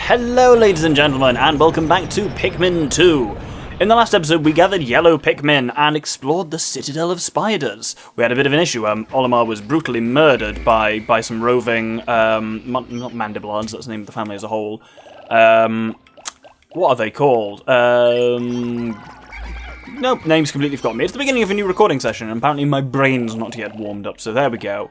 Hello ladies and gentlemen, and welcome back to Pikmin 2. In the last episode we gathered yellow Pikmin and explored the Citadel of Spiders. We had a bit of an issue. Olimar was brutally murdered by some roving, not mandiblons, that's the name of the family as a whole. What are they called? Nope, name's completely forgotten me. It's the beginning of a new recording session, and apparently my brain's not yet warmed up, so there we go.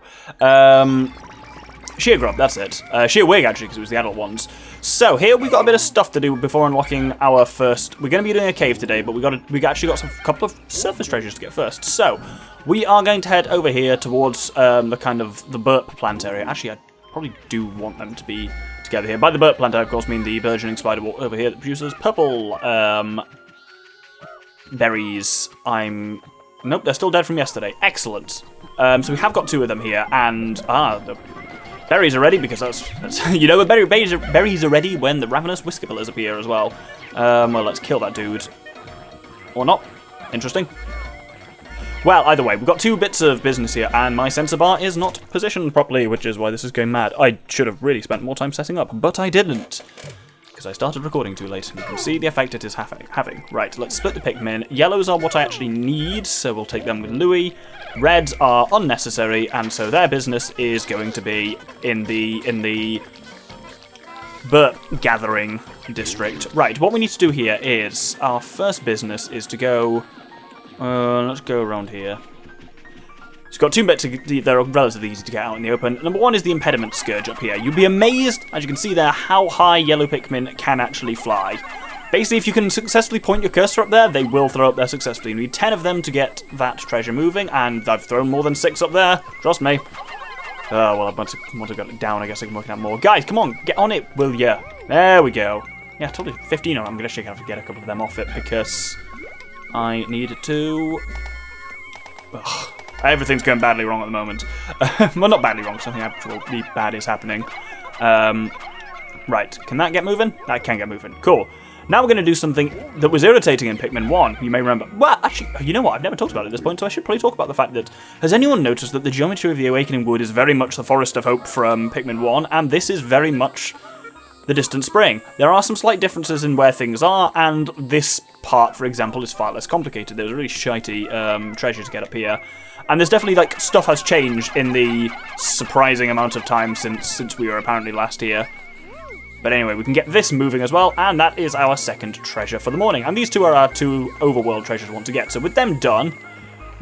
Sheer Grub, that's it. Sheer Wig, actually, because it was the adult ones. So, here we've got a bit of stuff to do before unlocking our first... We're going to be doing a cave today, but we actually got a couple of surface treasures to get first. So, we are going to head over here towards the burp plant area. Actually, I probably do want them to be together here. By the burp plant, I of course mean the burgeoning spider wall over here that produces purple berries. Nope, they're still dead from yesterday. Excellent. So we have got two of them here, and... the berries are ready, because that's you know, berries are ready when the ravenous whiskers appear as well. Well, let's kill that dude. Or not. Interesting. Well, either way, we've got two bits of business here, and my sensor bar is not positioned properly, which is why this is going mad. I should have really spent more time setting up, but I didn't, because I started recording too late, and you can see the effect it is having. Right, let's split the Pikmin. Yellows are what I actually need, so we'll take them with Louis. Reds are unnecessary, and so their business is going to be in the burp gathering district. Right, what we need to do here is, our first business is to go... let's go around here. It's got two bits that are relatively easy to get out in the open. Number one is the Impediment Scourge up here. You'd be amazed, as you can see there, how high yellow Pikmin can actually fly. Basically, if you can successfessly point your cursor up there, they will throw up there successfully. You need 10 of them to get that treasure moving, and I've thrown more than 6 up there. Trust me. Well, I want to get it down. I guess I can work out more. Guys, come on, get on it, will ya? There we go. Yeah, totally 15 of them. I'm going to shake out to get a couple of them off it, because I need to... Ugh. Everything's going badly wrong at the moment. Well, not badly wrong, something actually bad is happening. Right, can that get moving? That can get moving. Cool. Now we're going to do something that was irritating in Pikmin 1, you may remember. Well, actually, you know what, I've never talked about it at this point, so I should probably talk about the fact that... Has anyone noticed that the geometry of the Awakening Wood is very much the Forest of Hope from Pikmin 1, and this is very much the Distant Spring? There are some slight differences in where things are, and this part, for example, is far less complicated. There's a really shitey treasure to get up here. And there's definitely, like, stuff has changed in the surprising amount of time since we were apparently last here. But anyway, we can get this moving as well, and that is our second treasure for the morning. And these two are our two overworld treasures we want to get. So with them done,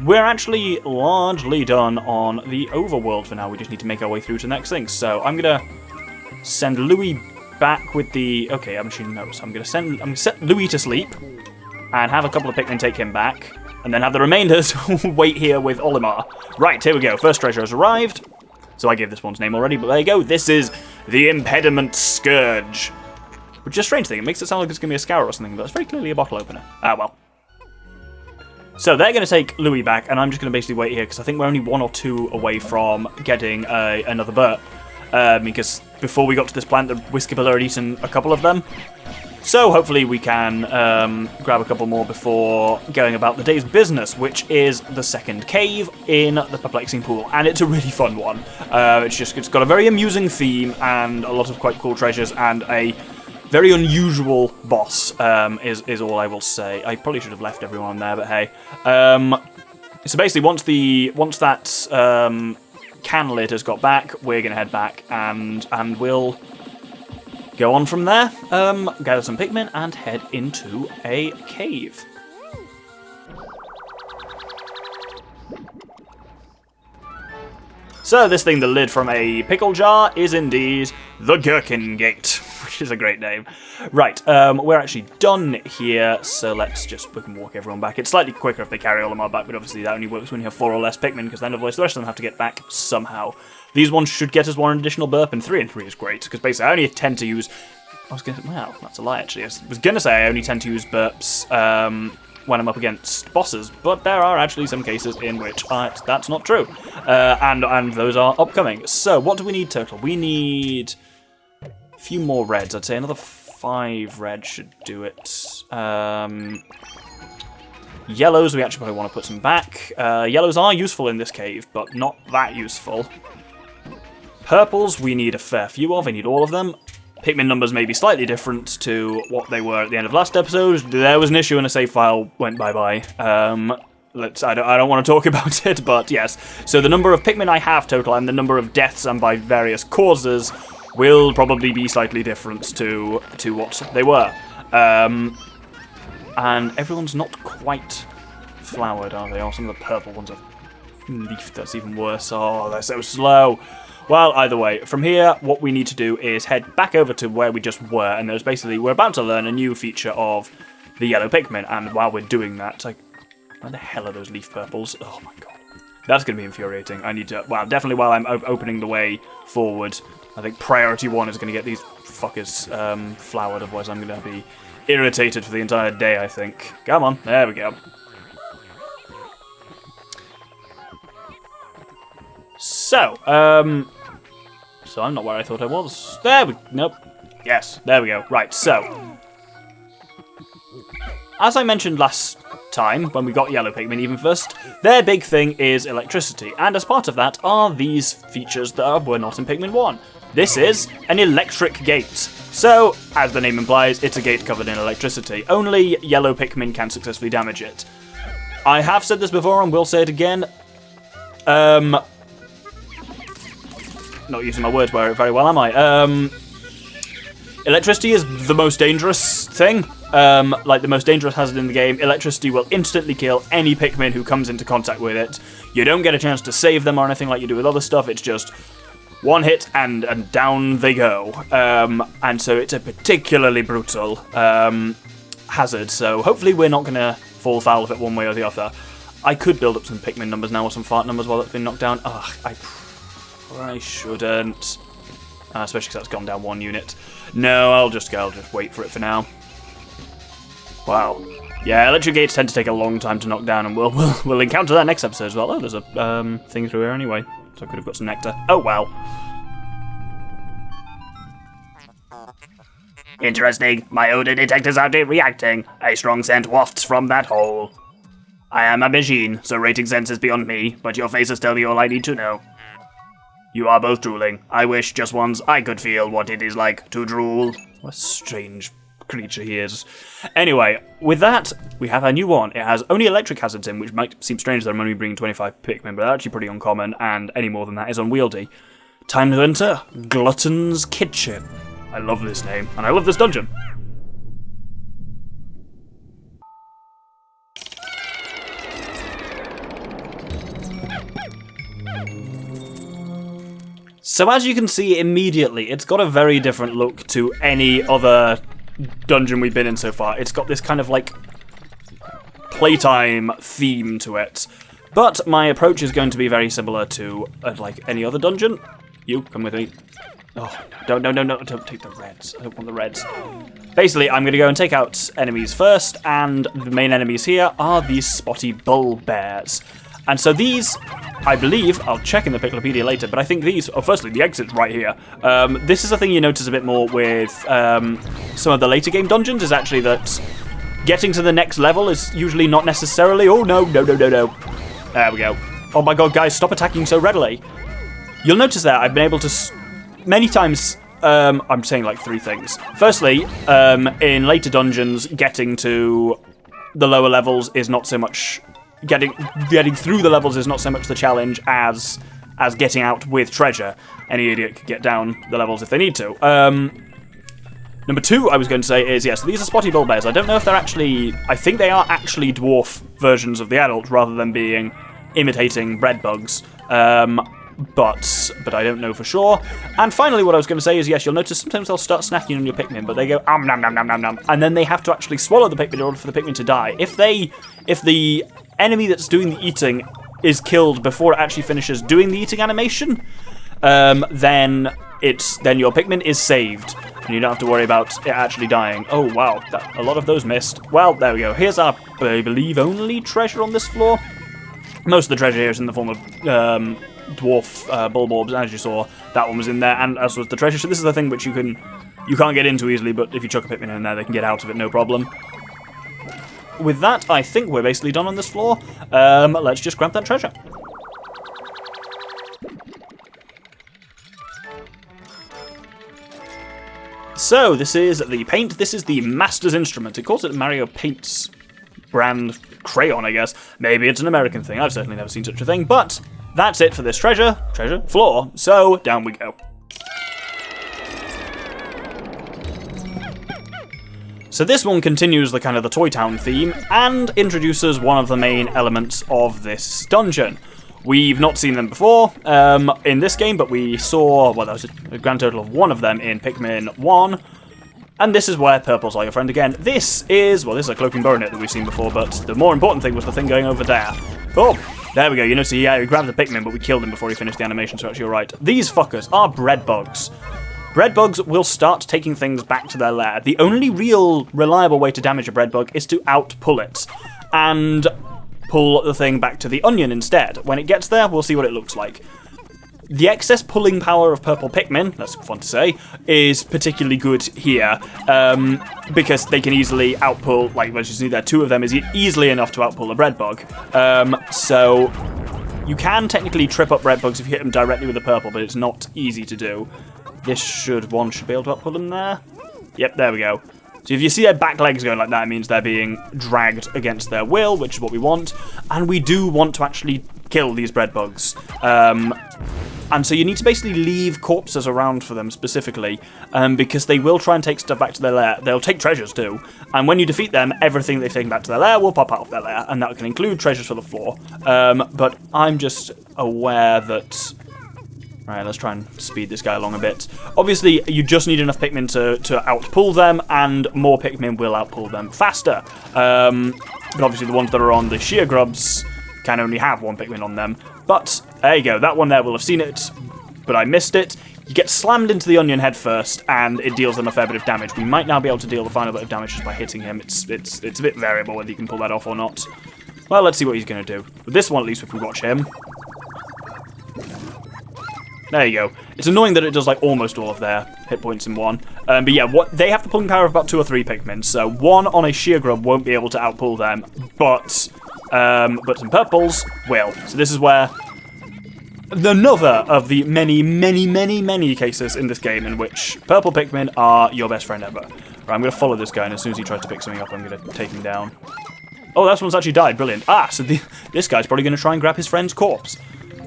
we're actually largely done on the overworld for now. We just need to make our way through to the next thing. So I'm going to send Louis back with the... Okay, I'm machine notes. I'm going to set Louis to sleep, and have a couple of Pikmin take him back, and then have the remainders wait here with Olimar. Right, here we go. First treasure has arrived. So I gave this one's name already, but there you go. This is the Impediment Scourge. Which is a strange thing. It makes it sound like it's going to be a scour or something, but it's very clearly a bottle opener. Ah, well. So they're going to take Louis back, and I'm just going to basically wait here, because I think we're only 1 or 2 away from getting another burp. Because before we got to this plant, the Whiskipiller had eaten a couple of them. So hopefully we can grab a couple more before going about the day's business, which is the second cave in the Perplexing Pool. And it's a really fun one. It's got a very amusing theme and a lot of quite cool treasures and a very unusual boss, is all I will say. I probably should have left everyone there, but hey. So basically, once that can lid has got back, we're going to head back and we'll go on from there, gather some Pikmin, and head into a cave. So this thing, the lid from a pickle jar, is indeed the Gherkin Gate, which is a great name. Right, we're actually done here, so we can walk everyone back. It's slightly quicker if they carry all of them back, but obviously that only works when you have 4 or less Pikmin, because then otherwise the rest of them have to get back somehow. These ones should get us 1 additional burp, and 3 is great, because basically I only tend to use... Well, that's a lie, actually. I was going to say I only tend to use burps when I'm up against bosses, but there are actually some cases in which that's not true. And those are upcoming. So, what do we need total? We need a few more reds. I'd say another 5 reds should do it. Yellows, we actually probably want to put some back. Yellows are useful in this cave, but not that useful. Purples, we need a fair few of. I need all of them. Pikmin numbers may be slightly different to what they were at the end of last episode. There was an issue and a save file went bye-bye. I don't want to talk about it, but yes. So the number of Pikmin I have total and the number of deaths and by various causes will probably be slightly different to what they were. And everyone's not quite flowered, are they? Oh, some of the purple ones are leafed. That's even worse. Oh, they're so slow. Well, either way, from here, what we need to do is head back over to where we just were, and there's basically, we're about to learn a new feature of the yellow Pikmin, and while we're doing that, like, where the hell are those leaf purples? Oh my god. That's going to be infuriating. I need to, well, definitely while I'm opening the way forward, I think priority 1 is going to get these fuckers flowered, otherwise I'm going to be irritated for the entire day, I think. Come on, there we go. So, so I'm not where I thought I was. Nope. Yes, there we go. Right, so, as I mentioned last time, when we got yellow Pikmin even first, their big thing is electricity, and as part of that are these features that were not in Pikmin 1. This is an electric gate. So, as the name implies, it's a gate covered in electricity. Only yellow Pikmin can successfully damage it. I have said this before and will say it again. Not using my words very well, am I? Electricity is the most dangerous thing. Like the most dangerous hazard in the game. Electricity will instantly kill any Pikmin who comes into contact with it. You don't get a chance to save them or anything like you do with other stuff. It's just one hit and down they go. And so it's a particularly brutal hazard. So hopefully we're not going to fall foul of it one way or the other. I could build up some Pikmin numbers now or some fart numbers while it's been knocked down. Ugh, I shouldn't. Especially because that's gone down 1 unit. No, I'll just wait for it for now. Wow. Yeah, electric gates tend to take a long time to knock down, and we'll encounter that next episode as well. Oh, there's a thing through here anyway, so I could have got some nectar. Oh, wow. Interesting. My odor detectors aren't reacting. A strong scent wafts from that hole. I am a machine, so rating sense is beyond me, but your faces tell me all I need to know. You are both drooling. I wish just once I could feel what it is like to drool. What a strange creature he is. Anyway, with that, we have a new one. It has only electric hazards in, which might seem strange that I'm only bringing 25 Pikmin, but they're actually pretty uncommon, and any more than that is unwieldy. Time to enter Glutton's Kitchen. I love this name, and I love this dungeon. So as you can see immediately, it's got a very different look to any other dungeon we've been in so far. It's got this kind of like playtime theme to it. But my approach is going to be very similar to like any other dungeon. You, come with me. Oh, don't take the reds. I don't want the reds. Basically, I'm going to go and take out enemies first, and the main enemies here are these spotty bull bears. And so these, I believe, I'll check in the Piclopedia later, but I think these, oh, firstly, the exit's right here. This is a thing you notice a bit more with some of the later game dungeons, is actually that getting to the next level is usually not necessarily, oh, no. There we go. Oh my god, guys, stop attacking so readily. You'll notice that I've been able to, many times, I'm saying like 3 things. Firstly, in later dungeons, getting to the lower levels is not so much... Getting through the levels is not so much the challenge as getting out with treasure. Any idiot could get down the levels if they need to. Number 2, I was going to say, is, yes, these are spotty bull bears. I don't know if they're actually... I think they are actually dwarf versions of the adult, rather than being imitating bread bugs. But I don't know for sure. And finally, what I was going to say is, yes, you'll notice sometimes they'll start snacking on your Pikmin, but they go, nom, nom, nom, nom, nom, and then they have to actually swallow the Pikmin in order for the Pikmin to die. If the enemy that's doing the eating is killed before it actually finishes doing the eating animation, then your Pikmin is saved, and you don't have to worry about it actually dying. Oh, wow, a lot of those missed. Well, there we go. Here's our, I believe, only treasure on this floor. Most of the treasure here is in the form of dwarf bulborbs, as you saw. That one was in there, and as was the treasure. So this is the thing which you can't get into easily, but if you chuck a Pikmin in there, they can get out of it, no problem. With that, I think we're basically done on this floor. Let's just grab that treasure. So, this is the paint. This is the Master's Instrument. It calls it Mario Paint's brand crayon, I guess. Maybe it's an American thing. I've certainly never seen such a thing. But that's it for this treasure floor. So, down we go. So this one continues the kind of the Toy Town theme and introduces one of the main elements of this dungeon. We've not seen them before in this game, but we saw, well, that was a grand total of one of them in Pikmin 1. And this is where purples are your friend again. This is a cloaking baronet that we've seen before, but the more important thing was the thing going over there. Oh, there we go. You know, so yeah, we grabbed the Pikmin, but we killed him before he finished the animation, so actually you're right. These fuckers are bread bugs. Bread bugs will start taking things back to their lair. The only real reliable way to damage a bread bug is to out-pull it. And pull the thing back to the onion instead. When it gets there, we'll see what it looks like. The excess pulling power of purple Pikmin, that's fun to say, is particularly good here, because they can easily outpull, like, as you see there, two of them is easily enough to outpull a bread bug. So you can technically trip up bread bugs if you hit them directly with the purple, but it's not easy to do. One should be able to outpull them there. Yep, there we go. So if you see their back legs going like that, it means they're being dragged against their will, which is what we want. And we do want to actually kill these bread bugs. And so you need to basically leave corpses around for them specifically, because they will try and take stuff back to their lair. They'll take treasures too. And when you defeat them, everything they've taken back to their lair will pop out of their lair, and that can include treasures for the floor. But I'm just aware that... Right, let's try and speed this guy along a bit. Obviously, you just need enough Pikmin to outpull them, and more Pikmin will outpull them faster. But obviously the ones that are on the sheer grubs can only have one Pikmin on them. But, there you go, that one there will have seen it, but I missed it. You get slammed into the onion head first, and it deals them a fair bit of damage. We might now be able to deal the final bit of damage just by hitting him. It's a bit variable whether you can pull that off or not. Well, let's see what he's going to do. With this one, at least, if we watch him... There you go. It's annoying that it does like almost all of their hit points in one. But yeah, they have the pulling power of about 2 or 3 Pikmin, so one on a sheer grub won't be able to outpull them, but some purples will. So this is where another of the many cases in this game in which purple Pikmin are your best friend ever. Right, I'm going to follow this guy, and as soon as he tries to pick something up, I'm going to take him down. Oh, that one's actually died. Brilliant. So this guy's probably going to try and grab his friend's corpse,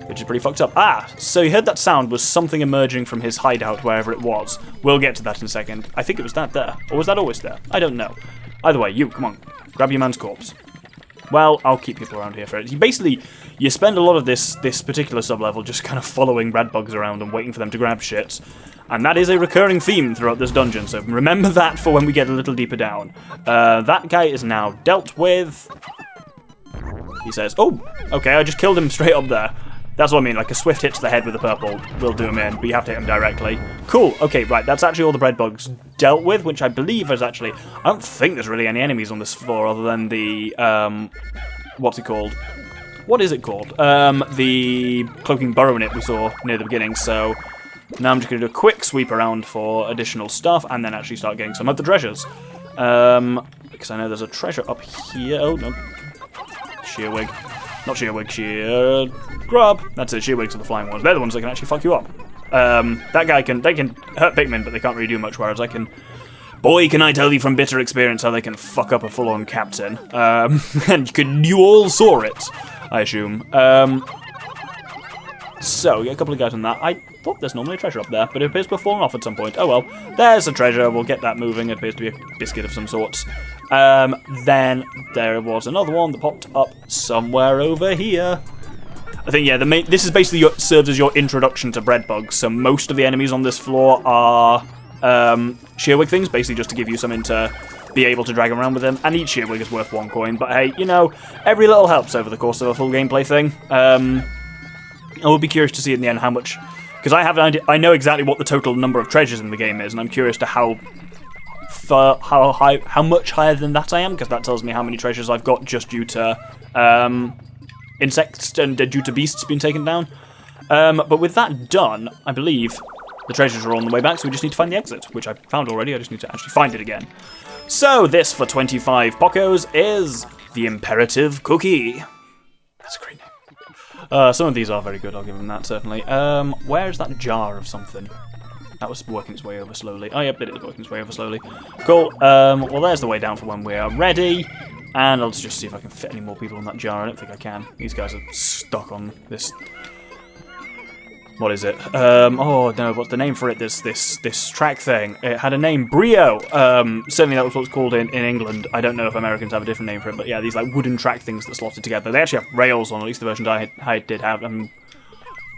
which is pretty fucked up. So you heard that sound was something emerging from his hideout, wherever it was. We'll get to that in a second. I think it was that there. Or was that always there? I don't know. Either way, come on. Grab your man's corpse. Well, I'll keep people around here for it. You spend a lot of this particular sub-level just kind of following bread bugs around and waiting for them to grab shit. And that is a recurring theme throughout this dungeon, so remember that for when we get a little deeper down. That guy is now dealt with. He says, oh, okay, I just killed him straight up there. That's what I mean, like a swift hit to the head with the purple will do him in, but you have to hit him directly. Cool, okay, right, that's actually all the bread bugs dealt with, which I believe is actually... I don't think there's really any enemies on this floor other than the... what's it called? What is it called? The cloaking baronet we saw near the beginning, so... Now I'm just going to do a quick sweep around for additional stuff, and then actually start getting some of the treasures. Because I know there's a treasure up here. Oh, no. Shearwig. Not Shearwig, Sheer... Grub. That's it, Shearwigs are the flying ones. They're the ones that can actually fuck you up. That guy they can hurt Pikmin, but they can't really do much, whereas I can... Boy, can I tell you from bitter experience how they can fuck up a full-on captain. And you all saw it, I assume. So, we get a couple of guys on that. I thought there's normally a treasure up there, but it appears to have fallen off at some point. Oh well, there's a treasure. We'll get that moving. It appears to be a biscuit of some sort. Then there was another one that popped up somewhere over here. I think, yeah, this is basically serves as your introduction to bread bugs. So most of the enemies on this floor are shearwig things, basically just to give you something to be able to drag around with them. And each shearwig is worth 1 coin. But hey, you know, every little helps over the course of a full gameplay thing. I will be curious to see in the end how much, because I know exactly what the total number of treasures in the game is, and I'm curious to how much higher than that I am, because that tells me how many treasures I've got just due to insects and due to beasts being taken down. But with that done, I believe the treasures are on the way back, so we just need to find the exit, which I found already. I just need to actually find it again. So this for 25 Pocos is the Imperative Cookie. That's a great name. Some of these are very good, I'll give them that, certainly. Where's that jar of something? That was working its way over slowly. Oh, yep, it is working its way over slowly. Cool. Well, there's the way down for when we are ready. And I'll just see if I can fit any more people in that jar. I don't think I can. These guys are stuck on this... What is it? Oh, no, what's the name for it? This track thing. It had a name. Brio! Certainly that was what it's called in England. I don't know if Americans have a different name for it, but yeah, these like wooden track things that slotted together. They actually have rails on, at least the version I did have.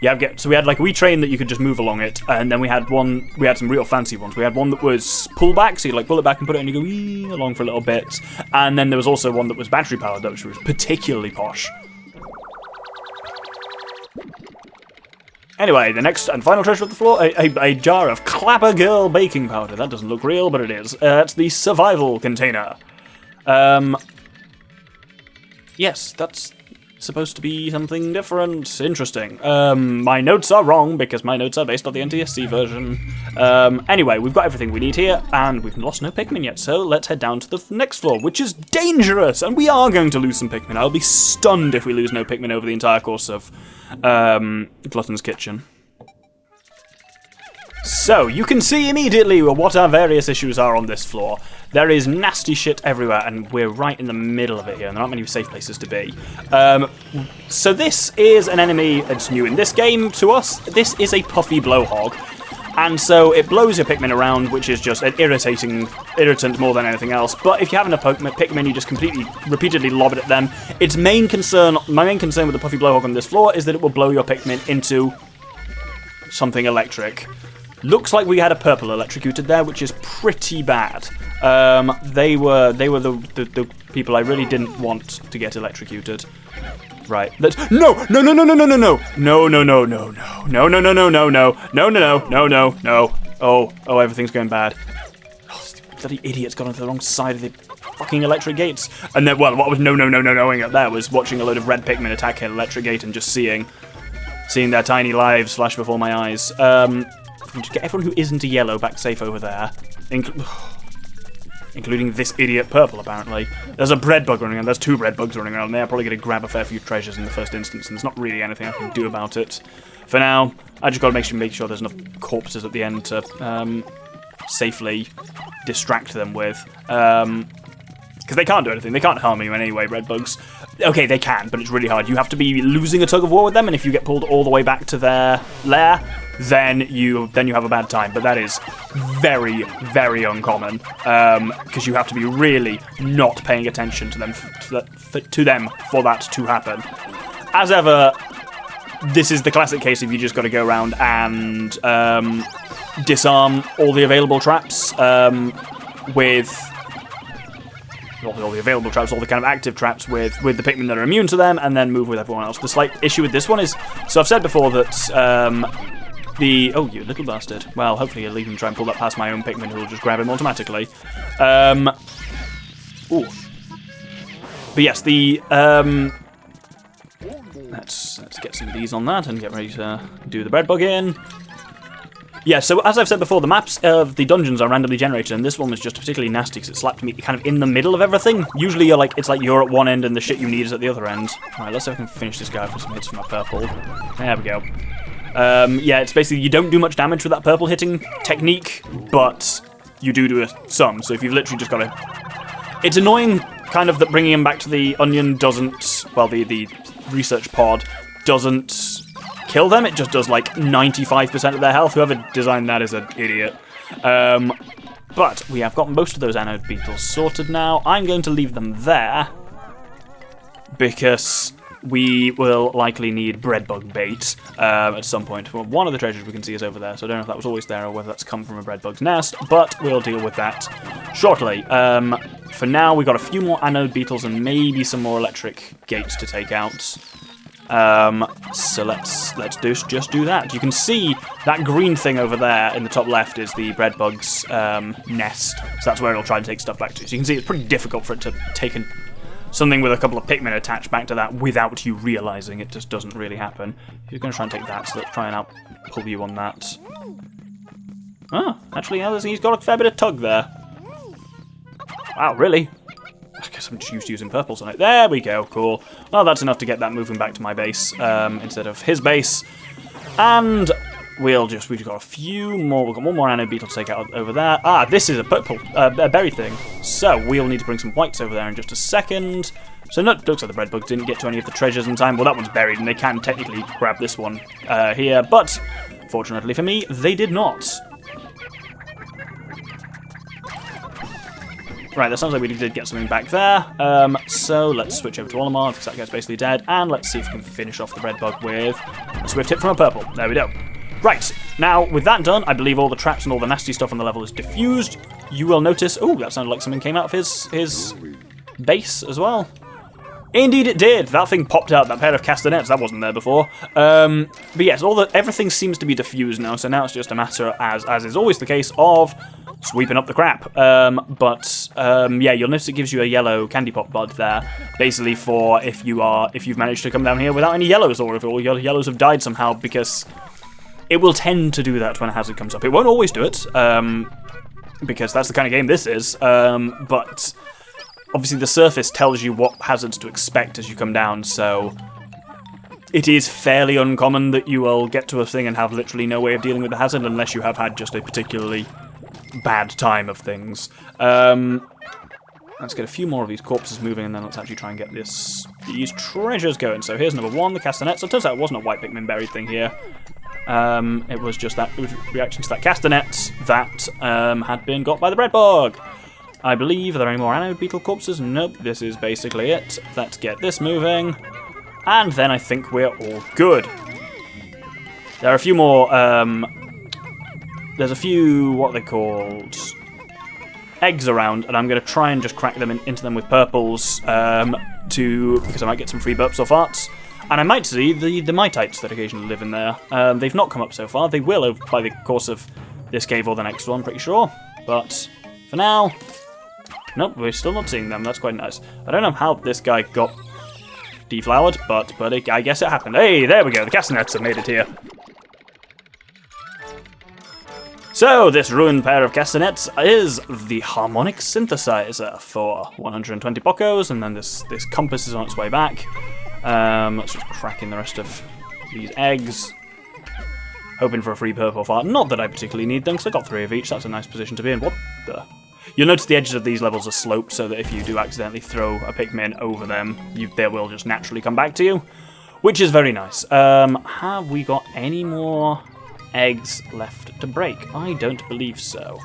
Yeah, so we had like a wee train that you could just move along it, and then we had some real fancy ones. We had one that was pull back, so you like pull it back and put it and you go wee along for a little bit. And then there was also one that was battery powered, which was particularly posh. Anyway, the next and final treasure of the floor, a jar of Clapper Girl baking powder. That doesn't look real, but it is. It's the survival container. Yes, that's supposed to be something different. Interesting. My notes are wrong because my notes are based on the NTSC version. Anyway, we've got everything we need here, and we've lost no Pikmin yet, so let's head down to the next floor, which is dangerous, and we are going to lose some Pikmin. I'll be stunned if we lose no Pikmin over the entire course of Glutton's Kitchen. So, you can see immediately what our various issues are on this floor. There is nasty shit everywhere, and we're right in the middle of it here, and there aren't many safe places to be. So this is an enemy that's new in this game to us. This is a puffy blowhog, and so it blows your Pikmin around, which is just an irritant more than anything else. But if you have enough Pikmin, you just repeatedly lob it at them. My main concern with the puffy blowhog on this floor is that it will blow your Pikmin into something electric. Looks like we had a purple electrocuted there, which is pretty bad. They were the people I really didn't want to get electrocuted. Right. No! Oh, everything's going bad. Oh, bloody idiot's got onto the wrong side of the fucking electric gates. And then, well, what was knowing up there was watching a load of red Pikmin attack an electric gate and just seeing their tiny lives flash before my eyes. Just get everyone who isn't a yellow back safe over there. Including this idiot purple, apparently. There's a bread bug running around. There's two bread bugs running around, and they're probably going to grab a fair few treasures in the first instance, and there's not really anything I can do about it. For now, I just got to make sure there's enough corpses at the end to safely distract them with. Because they can't do anything. They can't harm you in any way, red bugs. Okay, they can, but it's really hard. You have to be losing a tug of war with them, and if you get pulled all the way back to their lair, then you have a bad time. But that is very, very uncommon, because you have to be really not paying attention to them for that to happen. As ever, this is the classic case of you just got to go around and disarm all the available traps with... all the available traps, all the kind of active traps with the Pikmin that are immune to them, and then move with everyone else. The slight issue with this one is, so I've said before that oh, you little bastard. Well, hopefully you'll even try and pull that past my own Pikmin who will just grab him automatically. Ooh. But yes, let's get some of these on that and get ready to do the bread bug in. Yeah, so as I've said before, the maps of the dungeons are randomly generated, and this one was just particularly nasty because it slapped me kind of in the middle of everything. Usually it's like you're at one end and the shit you need is at the other end. Alright, let's see if I can finish this guy for some hits from my purple. There we go. Yeah, it's basically you don't do much damage with that purple hitting technique, but you do some, so if you've literally just got to... It's annoying, kind of, that bringing him back to the onion doesn't... Well, the research pod doesn't... kill them. It just does like 95% of their health. Whoever designed that is an idiot. But we have got most of those anode beetles sorted now. I'm going to leave them there because we will likely need bread bug bait at some point. Well, one of the treasures we can see is over there, so I don't know if that was always there or whether that's come from a bread bug's nest, but we'll deal with that shortly. For now, we've got a few more anode beetles and maybe some more electric gates to take out. So let's just do that. You can see that green thing over there in the top left is the bread bug's nest. So that's where it'll try and take stuff back to. So you can see it's pretty difficult for it to take something with a couple of Pikmin attached back to that without you realising. It just doesn't really happen. You're going to try and take that, so let's try and pull you on that. Oh, actually, he's got a fair bit of tug there. Wow, really? I guess I'm just used to using purples on it. There we go, cool. Well, that's enough to get that moving back to my base instead of his base. And we've got a few more. We've got one more anode beetle to take out over there. Ah, this is a purple a berry thing. So we'll need to bring some whites over there in just a second. So no, looks like the bread bug didn't get to any of the treasures in time. Well, that one's buried, and they can technically grab this one here, but fortunately for me, they did not. Right, that sounds like we did get something back there. So let's switch over to Olimar, because that guy's basically dead, and let's see if we can finish off the bread bug with a swift hit from a purple. There we go. Right, now with that done, I believe all the traps and all the nasty stuff on the level is diffused. You will notice, oh, that sounded like something came out of his base as well. Indeed it did! That thing popped out, that pair of castanets, that wasn't there before. But yes, everything seems to be diffused now, so now it's just a matter, as is always the case, of sweeping up the crap. Yeah, you'll notice it gives you a yellow candy pop bud there, basically for if you've managed to come down here without any yellows, or if all your yellows have died somehow, because it will tend to do that when a hazard comes up. It won't always do it, because that's the kind of game this is, but obviously the surface tells you what hazards to expect as you come down, so it is fairly uncommon that you will get to a thing and have literally no way of dealing with the hazard unless you have had just a particularly bad time of things. Let's get a few more of these corpses moving, and then let's actually try and get these treasures going. So here's number one, the castanet. So it turns out it wasn't a white Pikmin buried thing here. It was just that, it was reaction to that castanet that had been got by the bread bug. I believe, are there any more anode beetle corpses? Nope, this is basically it. Let's get this moving, and then I think we're all good. There are a few more, there's a few, what are they called, eggs around, and I'm going to try and just crack them into them with purples, because I might get some free burps or farts. And I might see the mitites that occasionally live in there. They've not come up so far. They will by the course of this cave or the next one, pretty sure. But for now, nope, we're still not seeing them. That's quite nice. I don't know how this guy got deflowered, but I guess it happened. Hey, there we go. The castanets have made it here. So, this ruined pair of castanets is the Harmonic Synthesizer for 120 Pocos, and then this compass is on its way back. Let's just crack in the rest of these eggs. Hoping for a free purple fart. Not that I particularly need them, because I got 3 of each. That's a nice position to be in. What the? You'll notice the edges of these levels are sloped, so that if you do accidentally throw a Pikmin over them, they will just naturally come back to you, which is very nice. Have we got any more eggs left to break? I don't believe so.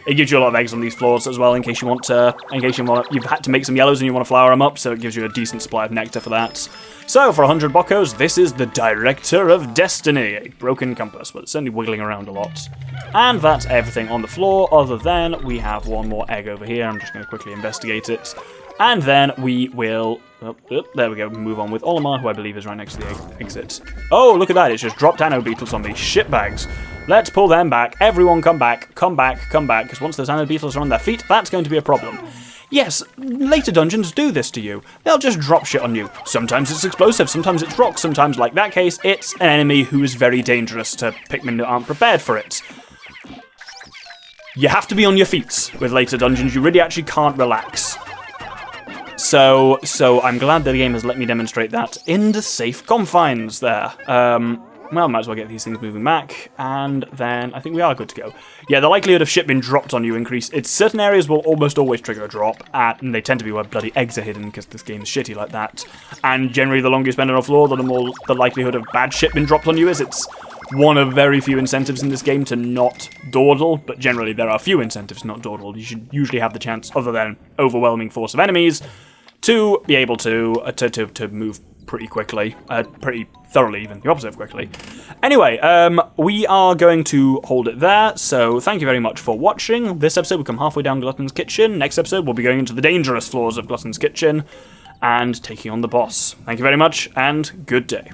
It gives you a lot of eggs on these floors as well, in case you've had to make some yellows and you want to flower them up, so it gives you a decent supply of nectar for that. So, for 100 Bocos, this is the Director of Destiny, a broken compass, but it's certainly wiggling around a lot. And that's everything on the floor, other than we have one more egg over here. I'm just going to quickly investigate it. And then we will, there we go, move on with Olimar, who I believe is right next to the exit. Oh, look at that, it's just dropped anode beetles on these shitbags. Let's pull them back. Everyone come back, come back, come back, because once those anode beetles are on their feet, that's going to be a problem. Yes, later dungeons do this to you. They'll just drop shit on you. Sometimes it's explosive, sometimes it's rock, sometimes, like that case, it's an enemy who is very dangerous to Pikmin that aren't prepared for it. You have to be on your feet with later dungeons. You really actually can't relax. So I'm glad that the game has let me demonstrate that in the safe confines there. Well, might as well get these things moving back, and then I think we are good to go. Yeah, the likelihood of shit being dropped on you increase. Certain areas will almost always trigger a drop, and they tend to be where bloody eggs are hidden, because this game is shitty like that. And generally, the longer you spend on a floor, the more the likelihood of bad shit being dropped on you is. It's one of very few incentives in this game to not dawdle, but generally there are few incentives to not dawdle. You should usually have the chance, other than overwhelming force of enemies, to be able to move pretty quickly, pretty thoroughly even, the opposite of quickly. Anyway, we are going to hold it there, so thank you very much for watching. This episode will come halfway down Glutton's Kitchen. Next episode we'll be going into the dangerous floors of Glutton's Kitchen and taking on the boss. Thank you very much, and good day.